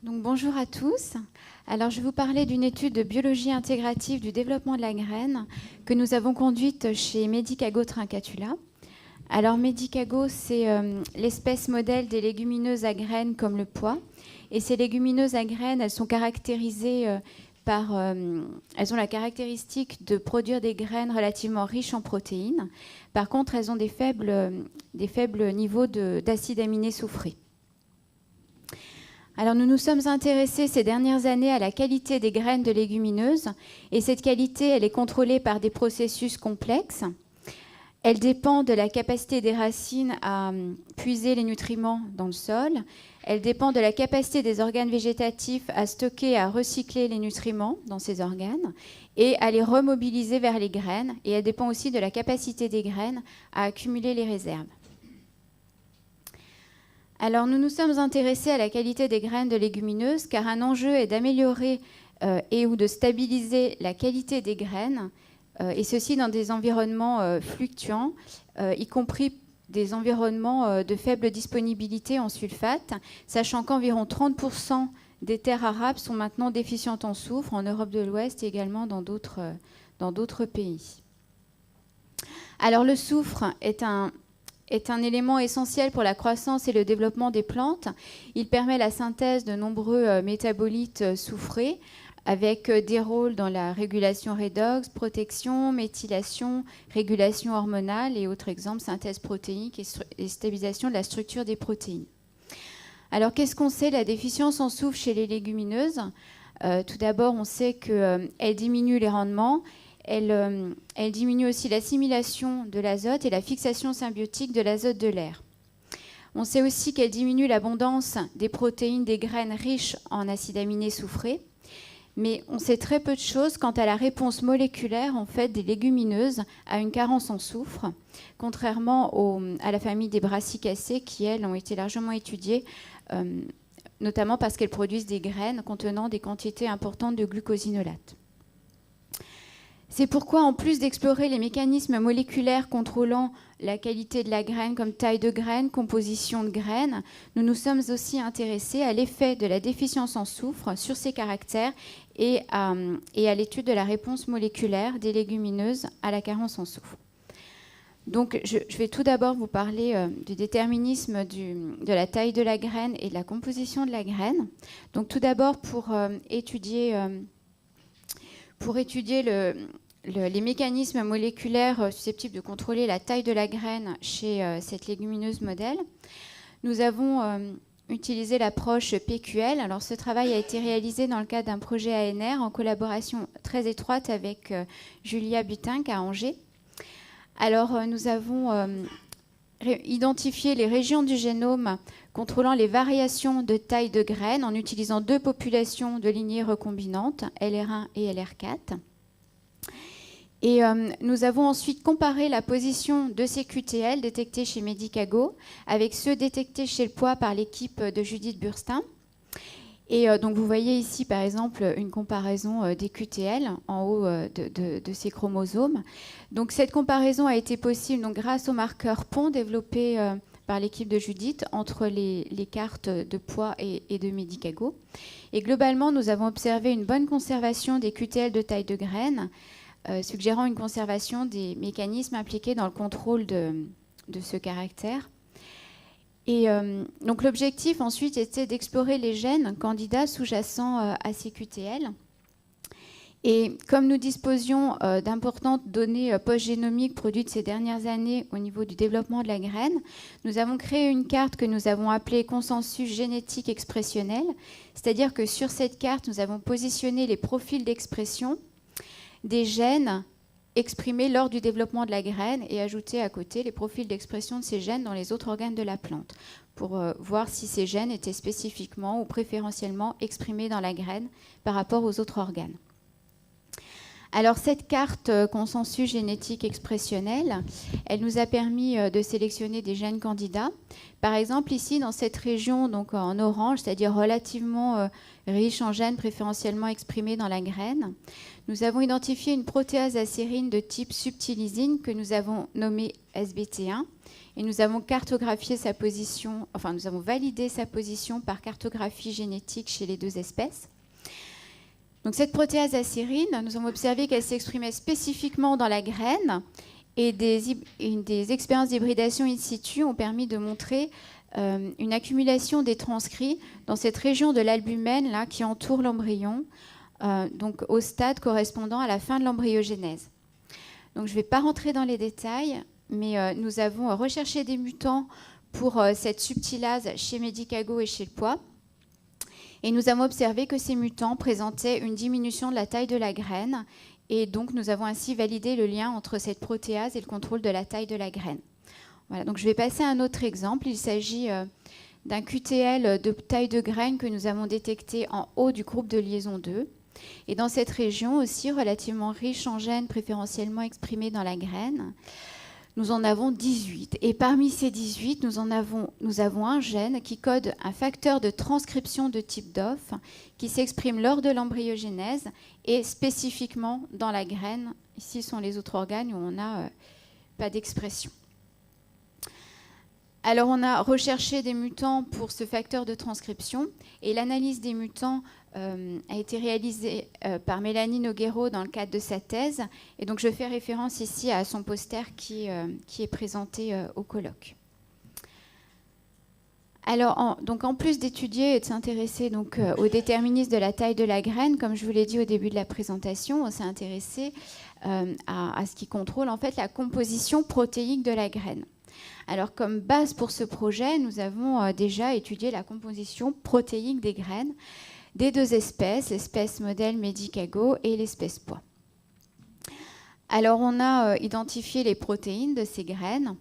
Donc, bonjour à tous. Alors, je vais vous parler d'une étude de biologie intégrative du développement de la graine que nous avons conduite chez Medicago Trincatula. Alors, Medicago, c'est l'espèce modèle des légumineuses à graines comme le pois. Et ces légumineuses à graines, elles sont caractérisées elles ont la caractéristique de produire des graines relativement riches en protéines. Par contre, elles ont des faibles niveaux d'acides aminés soufrés. Alors nous nous sommes intéressés ces dernières années à la qualité des graines de légumineuses et cette qualité, elle est contrôlée par des processus complexes. Elle dépend de la capacité des racines à puiser les nutriments dans le sol. Elle dépend de la capacité des organes végétatifs à stocker et à recycler les nutriments dans ces organes et à les remobiliser vers les graines. Et elle dépend aussi de la capacité des graines à accumuler les réserves. Alors, nous nous sommes intéressés à la qualité des graines de légumineuses car un enjeu est d'améliorer et ou de stabiliser la qualité des graines, et ceci dans des environnements fluctuants, y compris des environnements de faible disponibilité en sulfate, sachant qu'environ 30% des terres arables sont maintenant déficientes en soufre en Europe de l'Ouest et également dans d'autres pays. Alors, le soufre est un élément essentiel pour la croissance et le développement des plantes. Il permet la synthèse de nombreux métabolites soufrés avec des rôles dans la régulation redox, protection, méthylation, régulation hormonale et autres exemples, synthèse protéique et stabilisation de la structure des protéines. Alors, qu'est-ce qu'on sait de la déficience en soufre chez les légumineuses ? Tout d'abord, on sait qu'elle diminue les rendements. Elle diminue aussi l'assimilation de l'azote et la fixation symbiotique de l'azote de l'air. On sait aussi qu'elle diminue l'abondance des protéines des graines riches en acides aminés soufrés. Mais on sait très peu de choses quant à la réponse moléculaire en fait, des légumineuses à une carence en soufre, contrairement à la famille des brassicacées qui, elles, ont été largement étudiées, notamment parce qu'elles produisent des graines contenant des quantités importantes de glucosinolates. C'est pourquoi, en plus d'explorer les mécanismes moléculaires contrôlant la qualité de la graine comme taille de graine, composition de graines, nous nous sommes aussi intéressés à l'effet de la déficience en soufre sur ses caractères et à l'étude de la réponse moléculaire des légumineuses à la carence en soufre. Donc, je vais tout d'abord vous parler du déterminisme de la taille de la graine et de la composition de la graine. Donc, tout d'abord, pour étudier les mécanismes moléculaires susceptibles de contrôler la taille de la graine chez cette légumineuse modèle, nous avons utilisé l'approche PQL. Alors, ce travail a été réalisé dans le cadre d'un projet ANR en collaboration très étroite avec Julia Butinck à Angers. Alors, nous avons identifié les régions du génome contrôlant les variations de taille de graines en utilisant deux populations de lignées recombinantes, LR1 et LR4. Et nous avons ensuite comparé la position de ces QTL détectés chez Medicago avec ceux détectés chez le pois par l'équipe de Judith Burstin. Et donc vous voyez ici par exemple une comparaison des QTL en haut de ces chromosomes. Donc cette comparaison a été possible donc, grâce au marqueur PON développé par l'équipe de Judith entre les cartes de pois et de Medicago. Et globalement, nous avons observé une bonne conservation des QTL de taille de graines, suggérant une conservation des mécanismes impliqués dans le contrôle de ce caractère. Et donc l'objectif ensuite était d'explorer les gènes candidats sous-jacents à ces QTL. Et comme nous disposions d'importantes données post-génomiques produites ces dernières années au niveau du développement de la graine, nous avons créé une carte que nous avons appelée consensus génétique expressionnel, c'est-à-dire que sur cette carte, nous avons positionné les profils d'expression des gènes exprimés lors du développement de la graine et ajouté à côté les profils d'expression de ces gènes dans les autres organes de la plante pour voir si ces gènes étaient spécifiquement ou préférentiellement exprimés dans la graine par rapport aux autres organes. Alors cette carte consensus génétique expressionnel, elle nous a permis de sélectionner des gènes candidats. Par exemple, ici, dans cette région, donc en orange, c'est-à-dire relativement riche en gènes préférentiellement exprimés dans la graine, nous avons identifié une protéase acérine de type subtilisine que nous avons nommée SBT1 et nous avons cartographié sa position, enfin nous avons validé sa position par cartographie génétique chez les deux espèces. Donc cette protéase acérine, nous avons observé qu'elle s'exprimait spécifiquement dans la graine et des expériences d'hybridation in situ ont permis de montrer une accumulation des transcrits dans cette région de l'albumène là, qui entoure l'embryon, donc au stade correspondant à la fin de l'embryogénèse. Donc je ne vais pas rentrer dans les détails, mais nous avons recherché des mutants pour cette subtilase chez Medicago et chez le pois. Et nous avons observé que ces mutants présentaient une diminution de la taille de la graine. Et donc, nous avons ainsi validé le lien entre cette protéase et le contrôle de la taille de la graine. Voilà, donc je vais passer à un autre exemple. Il s'agit d'un QTL de taille de graine que nous avons détecté en haut du groupe de liaison 2. Et dans cette région aussi, relativement riche en gènes préférentiellement exprimés dans la graine, nous en avons 18. Et parmi ces 18, nous avons un gène qui code un facteur de transcription de type DOF qui s'exprime lors de l'embryogénèse et spécifiquement dans la graine. Ici sont les autres organes où on n'a pas d'expression. Alors on a recherché des mutants pour ce facteur de transcription et l'analyse des mutants a été réalisée par Mélanie Noguero dans le cadre de sa thèse. Et donc je fais référence ici à son poster qui est présenté au colloque. Alors en plus d'étudier et de s'intéresser au déterminisme de la taille de la graine, comme je vous l'ai dit au début de la présentation, on s'est intéressé à ce qui contrôle en fait la composition protéique de la graine. Alors, comme base pour ce projet, nous avons déjà étudié la composition protéique des graines des deux espèces, l'espèce modèle Medicago et l'espèce pois. Alors, on a identifié les protéines de ces graines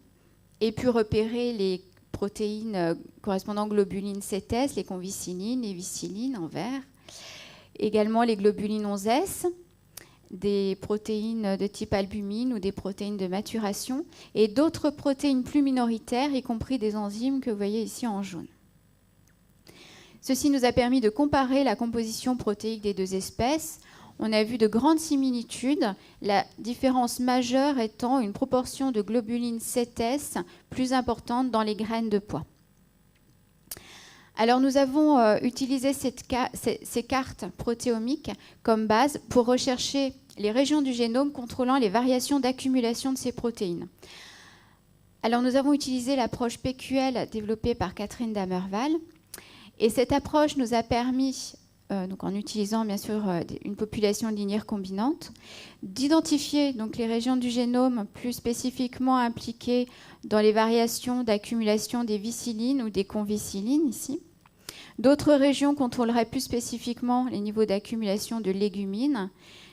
et pu repérer les protéines correspondant aux globulines CTS, les convicillines, les vicillines en vert, également les globulines 11S, des protéines de type albumine ou des protéines de maturation et d'autres protéines plus minoritaires, y compris des enzymes que vous voyez ici en jaune. Ceci nous a permis de comparer la composition protéique des deux espèces. On a vu de grandes similitudes, la différence majeure étant une proportion de globulines CTS plus importante dans les graines de pois. Alors nous avons utilisé ces cartes protéomiques comme base pour rechercher les régions du génome contrôlant les variations d'accumulation de ces protéines. Alors nous avons utilisé l'approche PQL développée par Catherine Damerval et cette approche nous a permis, donc en utilisant bien sûr une population linéaire combinante, d'identifier donc les régions du génome plus spécifiquement impliquées dans les variations d'accumulation des vicillines ou des convicillines ici. D'autres régions contrôleraient plus spécifiquement les niveaux d'accumulation de légumines.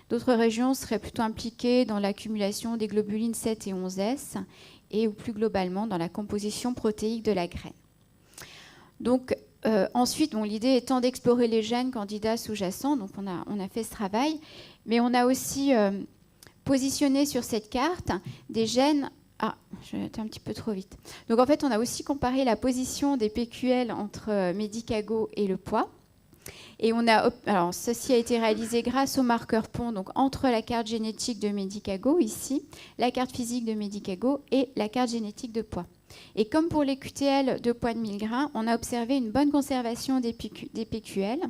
D'autres régions seraient plutôt impliquées dans l'accumulation des globulines 7 et 11S et ou plus globalement dans la composition protéique de la graine. Donc ensuite, l'idée étant d'explorer les gènes candidats sous-jacents, donc on a fait ce travail, mais on a aussi positionné sur cette carte des gènes. Ah, je vais un petit peu trop vite. Donc en fait, on a aussi comparé la position des PQL entre Medicago et le pois. Et alors ceci a été réalisé grâce au marqueur pont, donc entre la carte génétique de Medicago ici, la carte physique de Medicago et la carte génétique de pois. Et comme pour les QTL de pois de 1000 grains, on a observé une bonne conservation des PQL,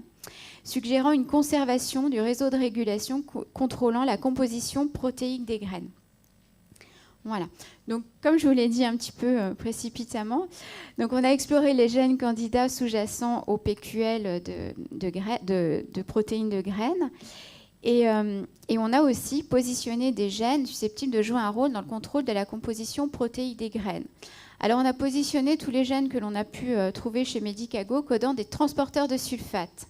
suggérant une conservation du réseau de régulation contrôlant la composition protéique des graines. Voilà. Donc, comme je vous l'ai dit un petit peu précipitamment, donc on a exploré les gènes candidats sous-jacents au PQL de protéines de graines. Et on a aussi positionné des gènes susceptibles de jouer un rôle dans le contrôle de la composition protéique des graines. Alors, on a positionné tous les gènes que l'on a pu trouver chez Medicago codant des transporteurs de sulfate.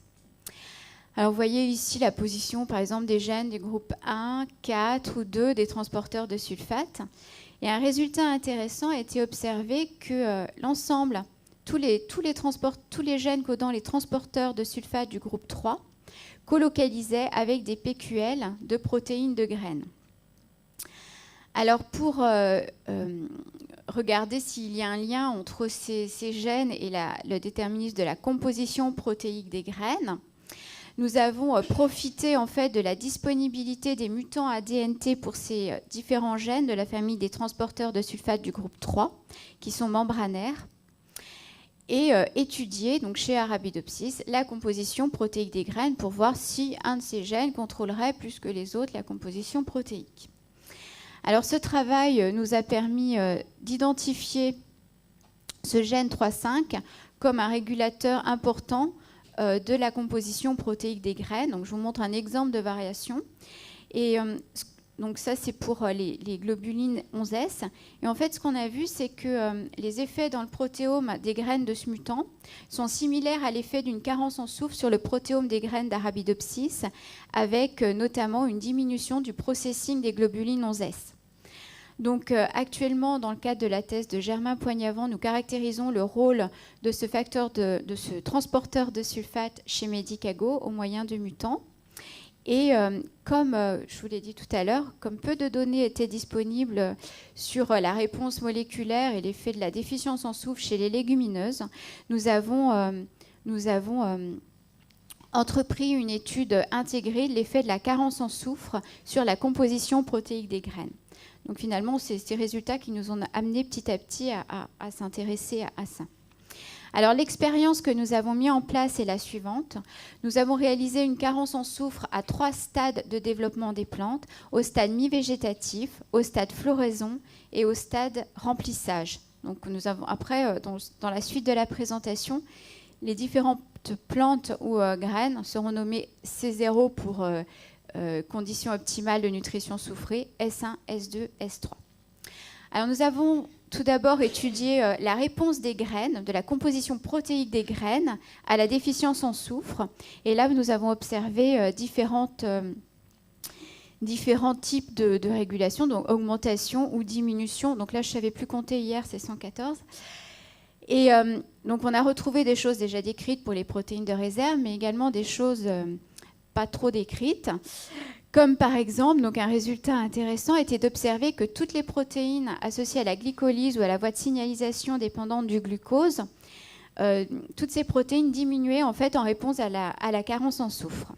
Alors, vous voyez ici la position, par exemple, des gènes du groupe 1, 4 ou 2 des transporteurs de sulfate. Et un résultat intéressant a été observé que l'ensemble, tous les gènes codant les transporteurs de sulfate du groupe 3 colocalisaient avec des PQL de protéines de graines. Alors pour regarder s'il y a un lien entre ces gènes et le déterminisme de la composition protéique des graines, nous avons profité en fait de la disponibilité des mutants ADNT pour ces différents gènes de la famille des transporteurs de sulfate du groupe 3, qui sont membranaires, et étudié donc chez Arabidopsis la composition protéique des graines pour voir si un de ces gènes contrôlerait plus que les autres la composition protéique. Alors ce travail nous a permis d'identifier ce gène 3,5 comme un régulateur important de la composition protéique des graines. Donc je vous montre un exemple de variation. Et donc ça c'est pour les globulines 11S. Et en fait ce qu'on a vu c'est que les effets dans le protéome des graines de ce mutant sont similaires à l'effet d'une carence en soufre sur le protéome des graines d'Arabidopsis, avec notamment une diminution du processing des globulines 11S. Donc actuellement, dans le cadre de la thèse de Germain Poignavant, nous caractérisons le rôle de ce facteur de ce transporteur de sulfate chez Medicago au moyen de mutants. Et comme je vous l'ai dit tout à l'heure, comme peu de données étaient disponibles sur la réponse moléculaire et l'effet de la déficience en soufre chez les légumineuses, nous avons entrepris une étude intégrée de l'effet de la carence en soufre sur la composition protéique des graines. Donc finalement, c'est ces résultats qui nous ont amenés petit à petit à s'intéresser à ça. Alors l'expérience que nous avons mis en place est la suivante. Nous avons réalisé une carence en soufre à 3 stades de développement des plantes, au stade mi-végétatif, au stade floraison et au stade remplissage. Donc nous avons après, dans la suite de la présentation, les différentes plantes ou graines seront nommées C0 pour conditions optimales de nutrition soufrée, S1, S2, S3. Alors nous avons tout d'abord étudié la réponse des graines, de la composition protéique des graines à la déficience en soufre. Et là, nous avons observé différents types de régulation, donc augmentation ou diminution. Donc là, je ne savais plus compter hier, c'est 114. Et donc on a retrouvé des choses déjà décrites pour les protéines de réserve, mais également des choses pas trop décrites, comme par exemple, donc un résultat intéressant était d'observer que toutes les protéines associées à la glycolyse ou à la voie de signalisation dépendante du glucose, toutes ces protéines diminuaient en fait en réponse à la carence en soufre.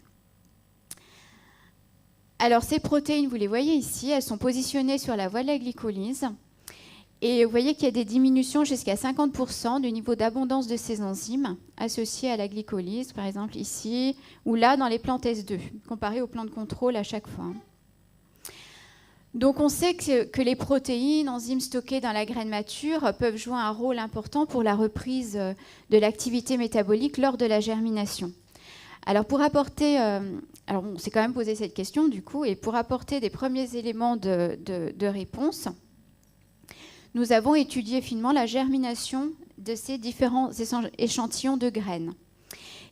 Alors ces protéines, vous les voyez ici, elles sont positionnées sur la voie de la glycolyse. Et vous voyez qu'il y a des diminutions jusqu'à 50% du niveau d'abondance de ces enzymes associées à la glycolyse, par exemple ici, ou là dans les plantes S2, comparé aux plantes de contrôle à chaque fois. Donc on sait que les protéines, enzymes stockées dans la graine mature, peuvent jouer un rôle important pour la reprise de l'activité métabolique lors de la germination. Alors pour apporter, alors on s'est quand même posé cette question du coup, et pour apporter des premiers éléments de réponse, nous avons étudié finement la germination de ces différents échantillons de graines.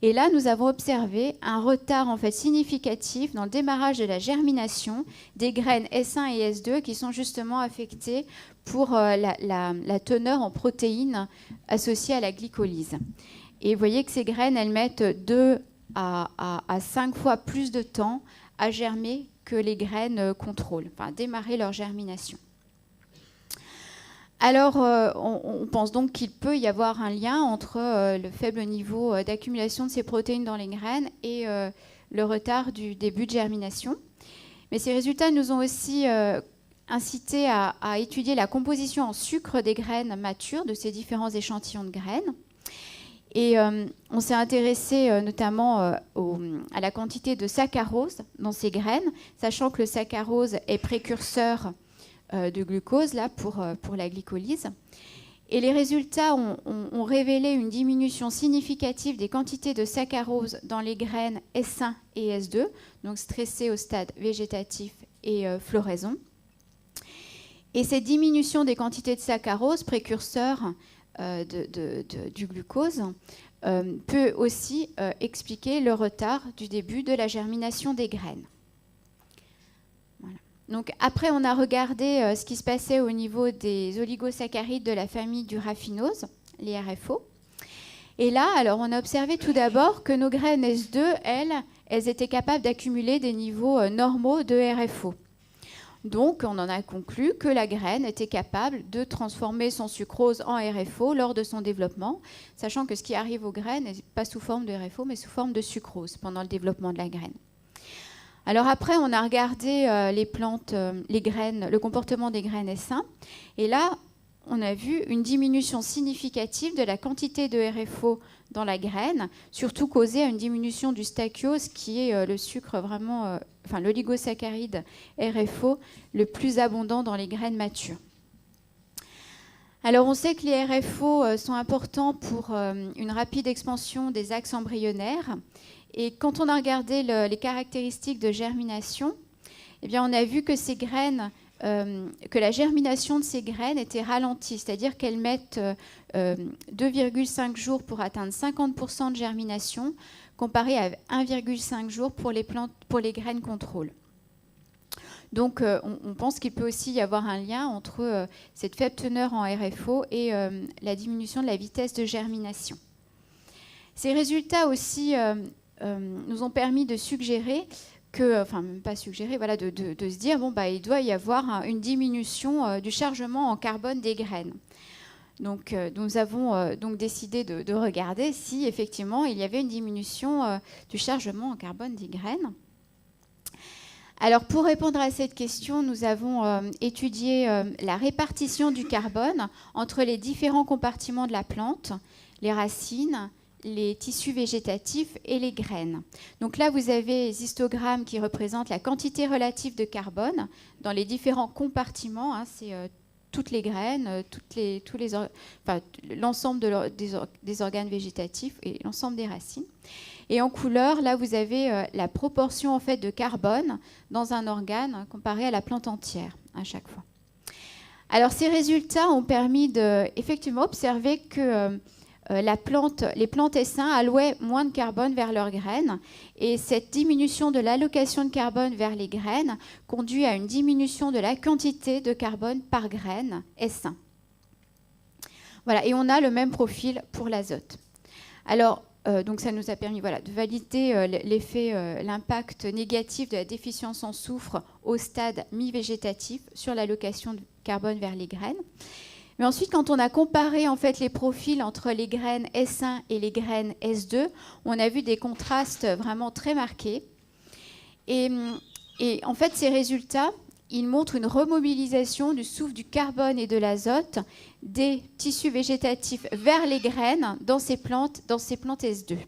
Et là, nous avons observé un retard en fait significatif dans le démarrage de la germination des graines S1 et S2 qui sont justement affectées pour la teneur en protéines associées à la glycolyse. Et vous voyez que ces graines, elles mettent 2 à 5 fois plus de temps à germer que les graines contrôle, enfin démarrer leur germination. Alors, on pense donc qu'il peut y avoir un lien entre le faible niveau d'accumulation de ces protéines dans les graines et le retard du début de germination. Mais ces résultats nous ont aussi incité à étudier la composition en sucre des graines matures de ces différents échantillons de graines. Et on s'est intéressé notamment à la quantité de saccharose dans ces graines, sachant que le saccharose est précurseur de glucose là, pour la glycolyse. Et les résultats ont révélé une diminution significative des quantités de saccharose dans les graines S1 et S2, donc stressées au stade végétatif et floraison. Et cette diminution des quantités de saccharose, précurseur du glucose, peut aussi expliquer le retard du début de la germination des graines. Donc après, on a regardé ce qui se passait au niveau des oligosaccharides de la famille du raffinose, les RFO. Et là, alors, on a observé tout d'abord que nos graines S2, elles elles étaient capables d'accumuler des niveaux normaux de RFO. Donc, on en a conclu que la graine était capable de transformer son sucrose en RFO lors de son développement, sachant que ce qui arrive aux graines n'est pas sous forme de RFO, mais sous forme de sucrose pendant le développement de la graine. Alors après, on a regardé les plantes, les graines, le comportement des graines S1, et là, on a vu une diminution significative de la quantité de RFO dans la graine, surtout causée à une diminution du stachyose, qui est le sucre vraiment, l'oligosaccharide RFO le plus abondant dans les graines matures. Alors on sait que les RFO sont importants pour une rapide expansion des axes embryonnaires, et quand on a regardé les caractéristiques de germination, eh bien on a vu que ces graines que la germination de ces graines était ralentie, c'est-à-dire qu'elles mettent 2,5 jours pour atteindre 50% de germination, comparé à 1,5 jours pour les graines contrôle. Donc on pense qu'il peut aussi y avoir un lien entre cette faible teneur en RFO et la diminution de la vitesse de germination. Ces résultats aussi nous ont permis de suggérer même pas suggérer, voilà, de se dire, il doit y avoir une diminution du chargement en carbone des graines. Donc, nous avons donc décidé de regarder si, effectivement, il y avait une diminution du chargement en carbone des graines. Alors, pour répondre à cette question, nous avons étudié la répartition du carbone entre les différents compartiments de la plante, les racines, les tissus végétatifs et les graines. Donc là, vous avez les histogrammes qui représentent la quantité relative de carbone dans les différents compartiments. C'est toutes les graines, l'ensemble des organes végétatifs et l'ensemble des racines. Et en couleur, là, vous avez la proportion en fait de carbone dans un organe comparé à la plante entière à chaque fois. Alors, ces résultats ont permis d'effectivement observer que les plantes S1 allouaient moins de carbone vers leurs graines, et cette diminution de l'allocation de carbone vers les graines conduit à une diminution de la quantité de carbone par graine S1. Voilà, et on a le même profil pour l'azote. Alors, donc ça nous a permis de valider l'impact négatif de la déficience en soufre au stade mi-végétatif sur l'allocation de carbone vers les graines. Mais ensuite, quand on a comparé en fait les profils entre les graines S1 et les graines S2, on a vu des contrastes vraiment très marqués. Et en fait, ces résultats, ils montrent une remobilisation du soufre, du carbone et de l'azote des tissus végétatifs vers les graines dans ces plantes S2.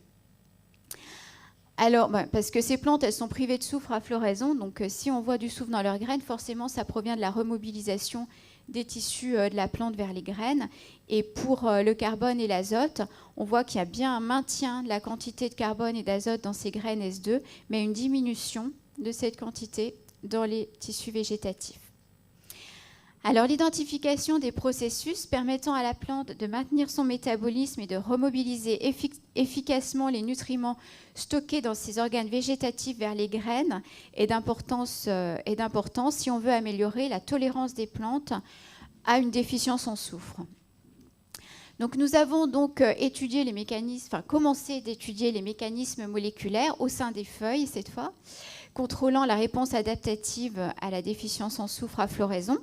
Alors, parce que ces plantes, elles sont privées de soufre à floraison, donc si on voit du soufre dans leurs graines, forcément, ça provient de la remobilisation des tissus de la plante vers les graines. Et pour le carbone et l'azote, on voit qu'il y a bien un maintien de la quantité de carbone et d'azote dans ces graines S2, mais une diminution de cette quantité dans les tissus végétatifs. Alors, l'identification des processus permettant à la plante de maintenir son métabolisme et de remobiliser efficacement les nutriments stockés dans ses organes végétatifs vers les graines est d'importance si on veut améliorer la tolérance des plantes à une déficience en soufre. Donc, nous avons donc commencé d'étudier les mécanismes moléculaires au sein des feuilles, cette fois, contrôlant la réponse adaptative à la déficience en soufre à floraison.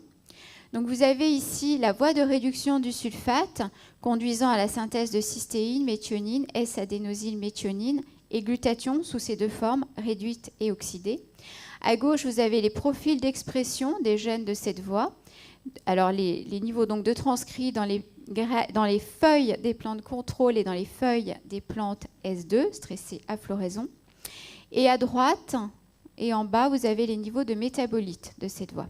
Donc vous avez ici la voie de réduction du sulfate conduisant à la synthèse de cystéine, méthionine, S-adénosylméthionine et glutathion sous ces deux formes, réduites et oxydées. À gauche, vous avez les profils d'expression des gènes de cette voie. Alors les niveaux donc de transcrits dans les feuilles des plantes contrôle et dans les feuilles des plantes S2, stressées à floraison. Et à droite et en bas, vous avez les niveaux de métabolites de cette voie.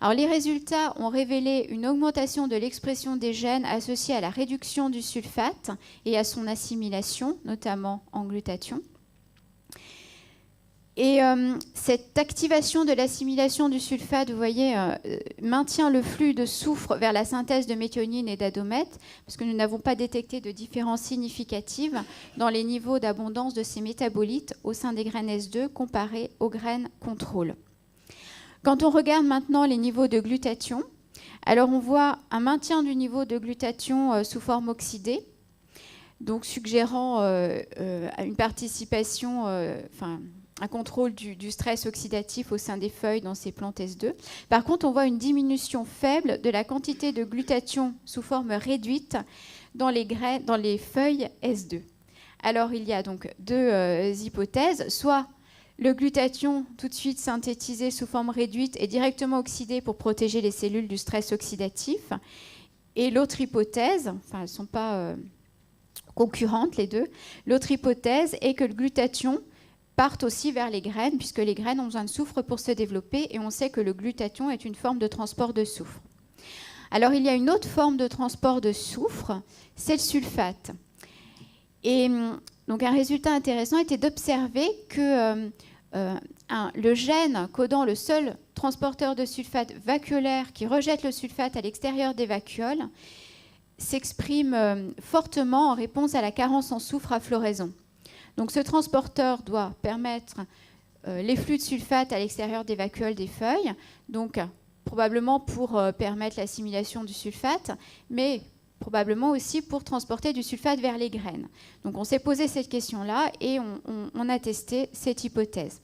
Alors, les résultats ont révélé une augmentation de l'expression des gènes associés à la réduction du sulfate et à son assimilation, notamment en glutathion. Et cette activation de l'assimilation du sulfate, vous voyez, maintient le flux de soufre vers la synthèse de méthionine et d'adomète, parce que nous n'avons pas détecté de différence significative dans les niveaux d'abondance de ces métabolites au sein des graines S2 comparés aux graines contrôle. Quand on regarde maintenant les niveaux de glutathion, alors on voit un maintien du niveau de glutathion sous forme oxydée. donc suggérant une participation, un contrôle du stress oxydatif au sein des feuilles dans ces plantes S2. Par contre, on voit une diminution faible de la quantité de glutathion sous forme réduite dans les feuilles S2. Alors, il y a donc deux hypothèses. Soit le glutathion, tout de suite synthétisé sous forme réduite, est directement oxydé pour protéger les cellules du stress oxydatif. Et l'autre hypothèse, enfin, elles ne sont pas concurrentes les deux, l'autre hypothèse est que le glutathion parte aussi vers les graines, puisque les graines ont besoin de soufre pour se développer, et on sait que le glutathion est une forme de transport de soufre. Alors, il y a une autre forme de transport de soufre, c'est le sulfate. Et donc, un résultat intéressant était d'observer que le gène codant le seul transporteur de sulfate vacuolaire qui rejette le sulfate à l'extérieur des vacuoles s'exprime fortement en réponse à la carence en soufre à floraison. Donc, ce transporteur doit permettre l'efflux de sulfate à l'extérieur des vacuoles des feuilles, donc probablement pour permettre l'assimilation du sulfate, mais probablement aussi pour transporter du sulfate vers les graines. Donc, on s'est posé cette question-là et on a testé cette hypothèse.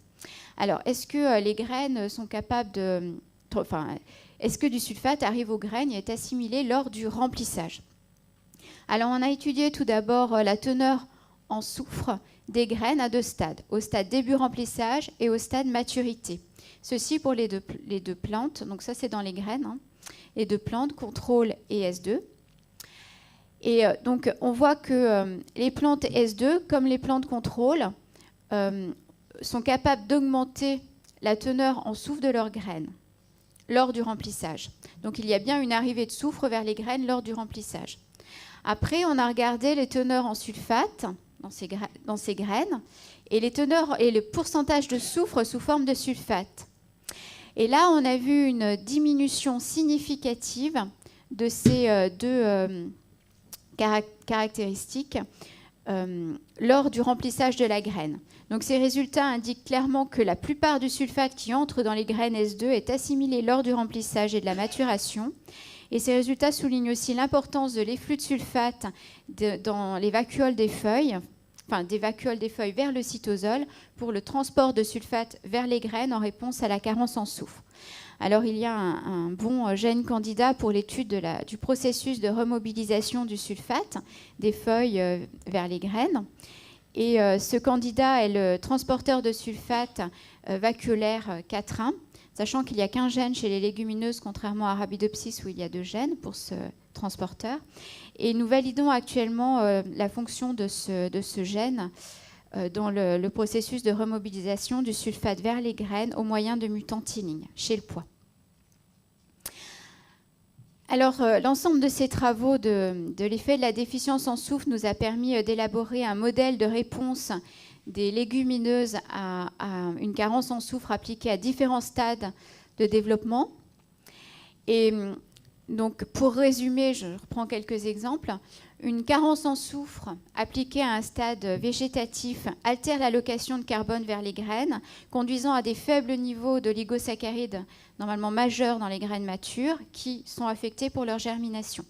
Alors, est-ce que les graines sont capables de... est-ce que du sulfate arrive aux graines et est assimilé lors du remplissage? Alors, on a étudié tout d'abord la teneur en soufre des graines à deux stades, au stade début remplissage et au stade maturité. Ceci pour les deux plantes, donc ça c'est dans les graines, hein, les deux plantes, contrôle et S2. Et donc on voit que les plantes S2, comme les plantes contrôle, sont capables d'augmenter la teneur en soufre de leurs graines lors du remplissage. Donc il y a bien une arrivée de soufre vers les graines lors du remplissage. Après, on a regardé les teneurs en sulfate dans ces graines et les teneurs et le pourcentage de soufre sous forme de sulfate. Et là, on a vu une diminution significative de ces deux caractéristiques lors du remplissage de la graine. Donc ces résultats indiquent clairement que la plupart du sulfate qui entre dans les graines S2 est assimilé lors du remplissage et de la maturation. Et ces résultats soulignent aussi l'importance de l'efflux de sulfate dans les vacuoles des feuilles, enfin des vacuoles des feuilles vers le cytosol pour le transport de sulfate vers les graines en réponse à la carence en soufre. Alors il y a un bon gène candidat pour l'étude du processus de remobilisation du sulfate des feuilles vers les graines. Et ce candidat est le transporteur de sulfate vacuolaire 4,1, sachant qu'il n'y a qu'un gène chez les légumineuses, contrairement à Arabidopsis où il y a 2 gènes pour ce transporteur. Et nous validons actuellement la fonction de ce gène dans le processus de remobilisation du sulfate vers les graines au moyen de mutantining chez le pois. Alors, l'ensemble de ces travaux de l'effet de la déficience en soufre nous a permis d'élaborer un modèle de réponse des légumineuses à une carence en soufre appliquée à différents stades de développement. Et donc, pour résumer, je reprends quelques exemples. Une carence en soufre appliquée à un stade végétatif altère l'allocation de carbone vers les graines, conduisant à des faibles niveaux d'oligosaccharides normalement majeurs dans les graines matures qui sont affectées pour leur germination.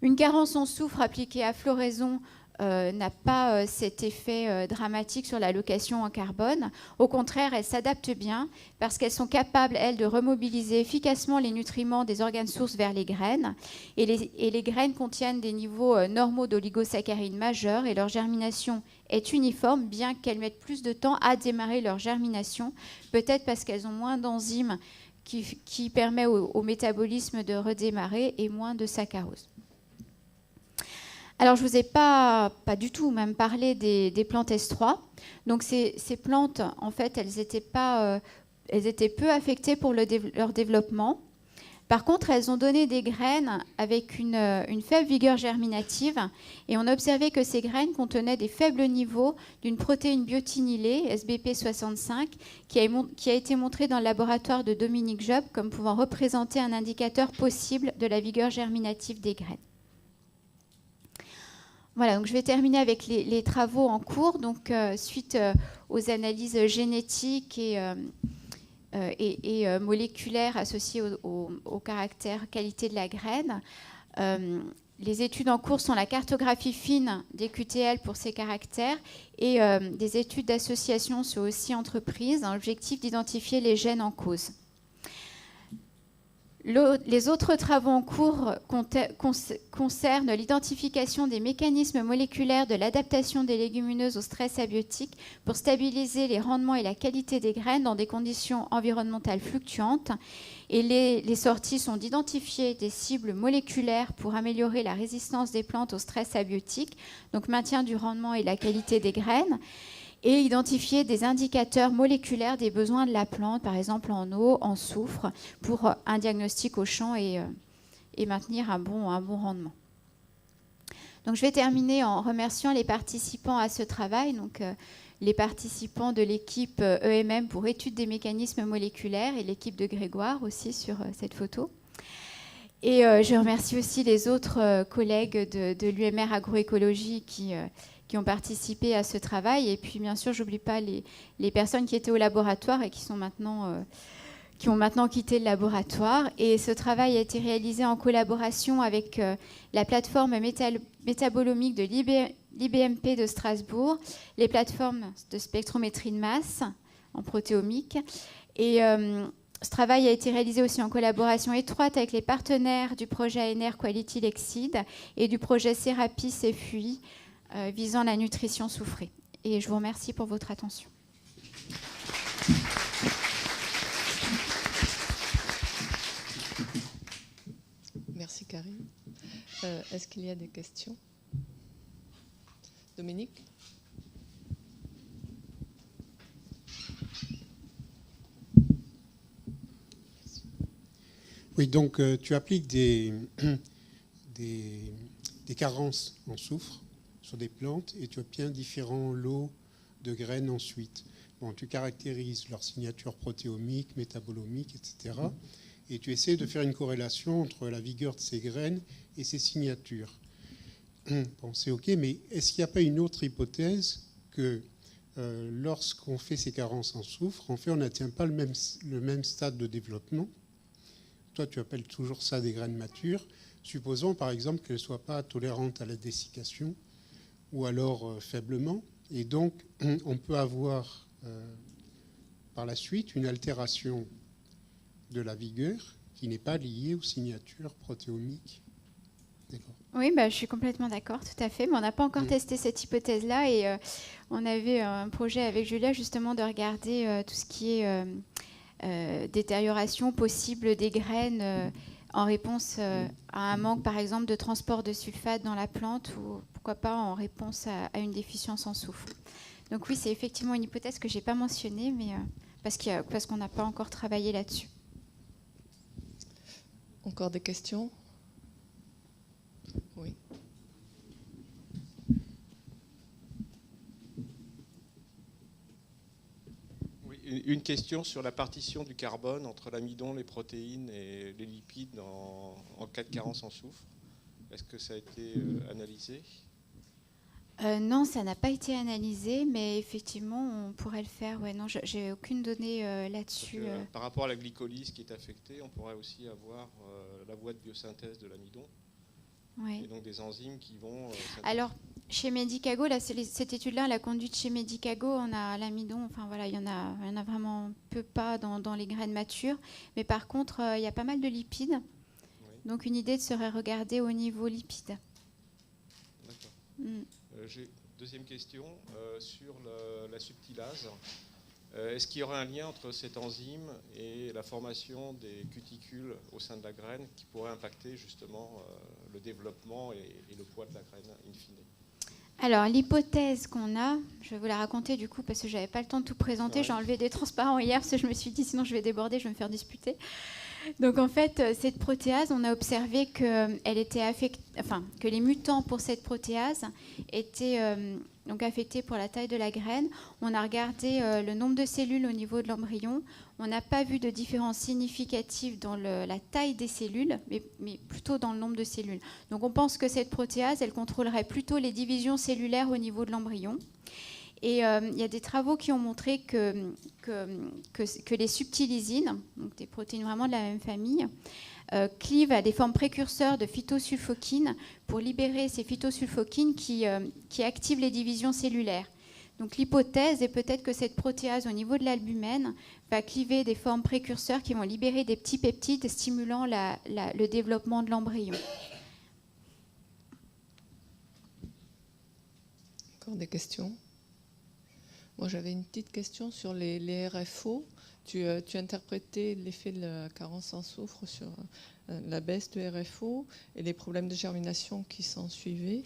Une carence en soufre appliquée à floraison n'a pas cet effet dramatique sur l'allocation en carbone. Au contraire, elles s'adaptent bien parce qu'elles sont capables, elles, de remobiliser efficacement les nutriments des organes sources vers les graines. Et les graines contiennent des niveaux normaux d'oligosaccharides majeurs et leur germination est uniforme, bien qu'elles mettent plus de temps à démarrer leur germination, peut-être parce qu'elles ont moins d'enzymes qui permettent au métabolisme de redémarrer et moins de saccharose. Alors, je ne vous ai pas du tout même parlé des plantes S3. Donc, ces plantes, en fait, elles étaient peu affectées pour leur développement. Par contre, elles ont donné des graines avec une faible vigueur germinative et on a observé que ces graines contenaient des faibles niveaux d'une protéine biotinylée, SBP65, qui a été montrée dans le laboratoire de Dominique Job comme pouvant représenter un indicateur possible de la vigueur germinative des graines. Voilà, donc je vais terminer avec les travaux en cours. Donc, suite aux analyses génétiques et moléculaires associées au caractère qualité de la graine, les études en cours sont la cartographie fine des QTL pour ces caractères et des études d'association sont aussi entreprises dans l'objectif d'identifier les gènes en cause. Les autres travaux en cours concernent l'identification des mécanismes moléculaires de l'adaptation des légumineuses au stress abiotique pour stabiliser les rendements et la qualité des graines dans des conditions environnementales fluctuantes. Et les sorties sont d'identifier des cibles moléculaires pour améliorer la résistance des plantes au stress abiotique, donc maintien du rendement et la qualité des graines, et identifier des indicateurs moléculaires des besoins de la plante, par exemple en eau, en soufre, pour un diagnostic au champ et maintenir un bon rendement. Donc, je vais terminer en remerciant les participants à ce travail, donc les participants de l'équipe EMM pour étude des mécanismes moléculaires et l'équipe de Grégoire aussi sur cette photo. Et je remercie aussi les autres collègues de l'UMR Agroécologie qui ont participé à ce travail. Et puis, bien sûr, je n'oublie pas les personnes qui étaient au laboratoire et qui ont maintenant quitté le laboratoire. Et ce travail a été réalisé en collaboration avec la plateforme métabolomique de l'IBMP de Strasbourg, les plateformes de spectrométrie de masse en protéomique. Et ce travail a été réalisé aussi en collaboration étroite avec les partenaires du projet ANR Quality Lexide et du projet Sérapis CFUI visant la nutrition soufrée. Et je vous remercie pour votre attention. Merci Karine. Est-ce qu'il y a des questions? Dominique? Oui, donc tu appliques des carences en soufre sur des plantes et tu obtiens différents lots de graines ensuite. Bon, tu caractérises leur signature protéomique, métabolomique, etc. Et tu essaies de faire une corrélation entre la vigueur de ces graines et ces signatures. Bon, c'est OK, mais est-ce qu'il n'y a pas une autre hypothèse que lorsqu'on fait ces carences en soufre, en fait, on n'atteint pas le même stade de développement? Toi, tu appelles toujours ça des graines matures. Supposons, par exemple, qu'elles ne soient pas tolérantes à la dessiccation ou alors faiblement. Et donc, on peut avoir par la suite une altération de la vigueur qui n'est pas liée aux signatures protéomiques. D'accord. Oui, je suis complètement d'accord, tout à fait. Mais on n'a pas encore testé cette hypothèse-là. Et on avait un projet avec Julia, justement, de regarder tout ce qui est détérioration possible des graines en réponse à un manque, par exemple, de transport de sulfate dans la plante ou pourquoi pas en réponse à une déficience en soufre. Donc oui, c'est effectivement une hypothèse que je n'ai pas mentionnée, mais parce qu'on n'a pas encore travaillé là-dessus. Encore des questions? Oui. Une question sur la partition du carbone entre l'amidon, les protéines et les lipides en cas de carence en soufre. Est-ce que ça a été analysé? Non, ça n'a pas été analysé, mais effectivement, on pourrait le faire. Ouais, non, j'ai aucune donnée là-dessus. Par rapport à la glycolyse qui est affectée, on pourrait aussi avoir la voie de biosynthèse de l'amidon. Ouais. Et donc des enzymes qui vont... Alors, chez Medicago, là, cette étude-là, la conduite chez Medicago, on a l'amidon, enfin voilà, il y en a vraiment peu pas dans les graines matures. Mais par contre, il y a pas mal de lipides. Oui. Donc une idée serait regarder au niveau lipides. D'accord. J'ai deuxième question sur la subtilase. Est-ce qu'il y aurait un lien entre cette enzyme et la formation des cuticules au sein de la graine qui pourrait impacter justement le développement et le poids de la graine in fine? Alors, l'hypothèse qu'on a, je vais vous la raconter du coup parce que je n'avais pas le temps de tout présenter. Ouais. J'ai enlevé des transparents hier parce que je me suis dit sinon je vais déborder, je vais me faire disputer. Donc en fait, cette protéase, on a observé que les mutants pour cette protéase étaient donc affectés pour la taille de la graine. On a regardé le nombre de cellules au niveau de l'embryon. On n'a pas vu de différence significative dans la taille des cellules, mais plutôt dans le nombre de cellules. Donc on pense que cette protéase, elle contrôlerait plutôt les divisions cellulaires au niveau de l'embryon. Et il y a des travaux qui ont montré que les subtilisines, donc des protéines vraiment de la même famille, clive à des formes précurseurs de phytosulfokines pour libérer ces phytosulfokines qui activent les divisions cellulaires. Donc l'hypothèse est peut-être que cette protéase au niveau de l'albumène va cliver des formes précurseurs qui vont libérer des petits peptides stimulant le développement de l'embryon. Encore des questions? Moi, j'avais une petite question sur les RFO. Tu interprétais l'effet de la carence en soufre sur la baisse de RFO et les problèmes de germination qui s'en suivaient.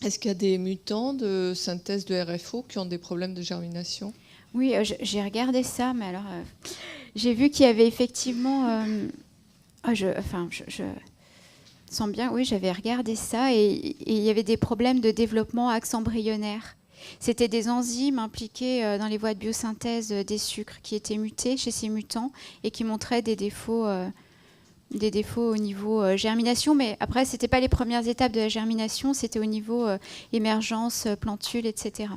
Est-ce qu'il y a des mutants de synthèse de RFO qui ont des problèmes de germination? Oui, j'ai regardé ça, mais alors j'ai vu qu'il y avait effectivement... je sens bien, oui, j'avais regardé ça et il y avait des problèmes de développement axe embryonnaire. C'était des enzymes impliquées dans les voies de biosynthèse des sucres qui étaient mutés chez ces mutants et qui montraient des défauts au niveau germination. Mais après, ce n'était pas les premières étapes de la germination, c'était au niveau émergence, plantule, etc.